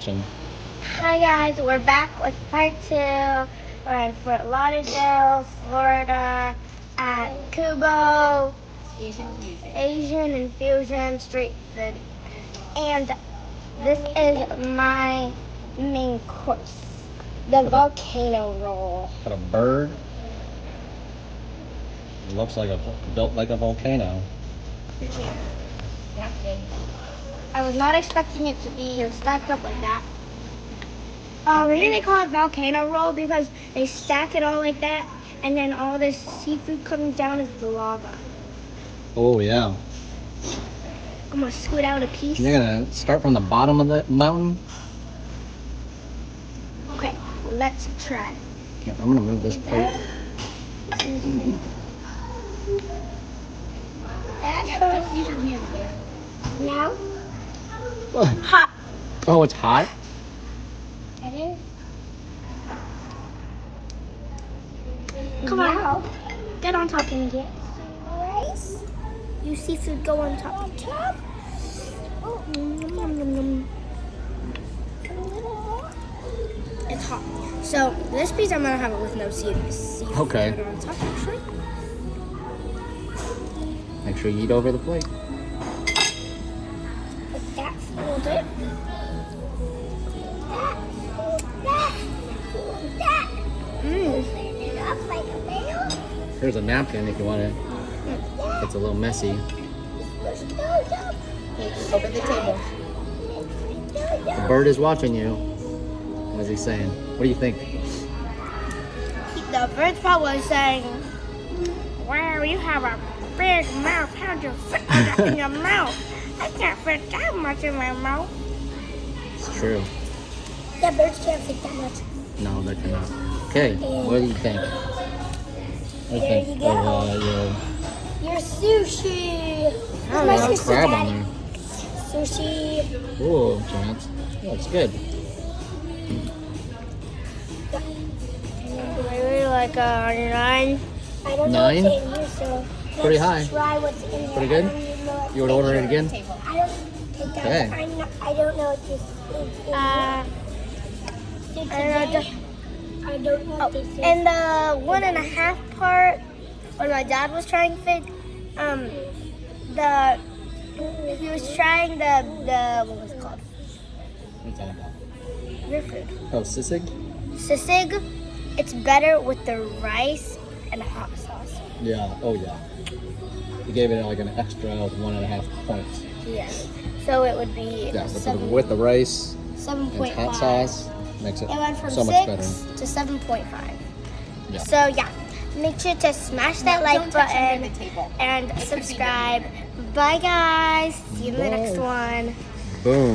watching. Hi guys, we're back with part 2. We're in Fort Lauderdale, Florida at Kubo Asian Fusion street food. And this is my main course, the volcano roll. Got a bird. It looks like built like a volcano. I was not expecting it to be stacked up like that. Maybe they call it volcano roll because they stack it all like that, and then all this seafood comes down as the lava. Oh yeah. I'm gonna scoot out a piece. You're gonna start from the bottom of the mountain. Okay, let's try. Yeah, I'm gonna move this plate. Now? Hot. Hot. Oh, it's hot. It is. Come on. Get on top and get rice. You seafood go on top. Oh, It's hot. So this piece I'm gonna have it with no seafood. Okay. On top, actually. Make sure you eat over the plate. Like that, fold it. Open it up like a barrel. Here's a napkin if you want it. It's a little messy. Open the table. The bird is watching you. What is he saying? What do you think? The bird's probably saying, wow, you have a big mouth. How'd you fit that in your mouth? I can't fit that much in my mouth. It's true. Yeah, birds can't fit that much. No, they cannot. Okay, what do you think? What do you There think you go. of Your sushi. your My sushi, crab Daddy. on Sushi. there? Ooh, Chance. Looks good. Maybe like a 9. I don't 9? know what's in here, so Pretty let's high. try what's in here. Pretty good? I don't even know what's You would in order here. it again? I don't think Okay. I don't know what this is. I don't know what this is. And the 1.5 part, when my dad was trying food, he was trying the what was it called? What are you talking about? Your food. Oh, sisig? Sisig, it's better with the rice and hot sauce. Yeah. Oh, yeah. You gave it like an extra 1.5 points. Yes. So it would be Yeah, with the rice 7.5. and hot sauce makes it It went from so 6 much better. to 7.5. Yeah. So yeah, make sure to smash that like button and subscribe. Bye guys. See you in the next one. Boom.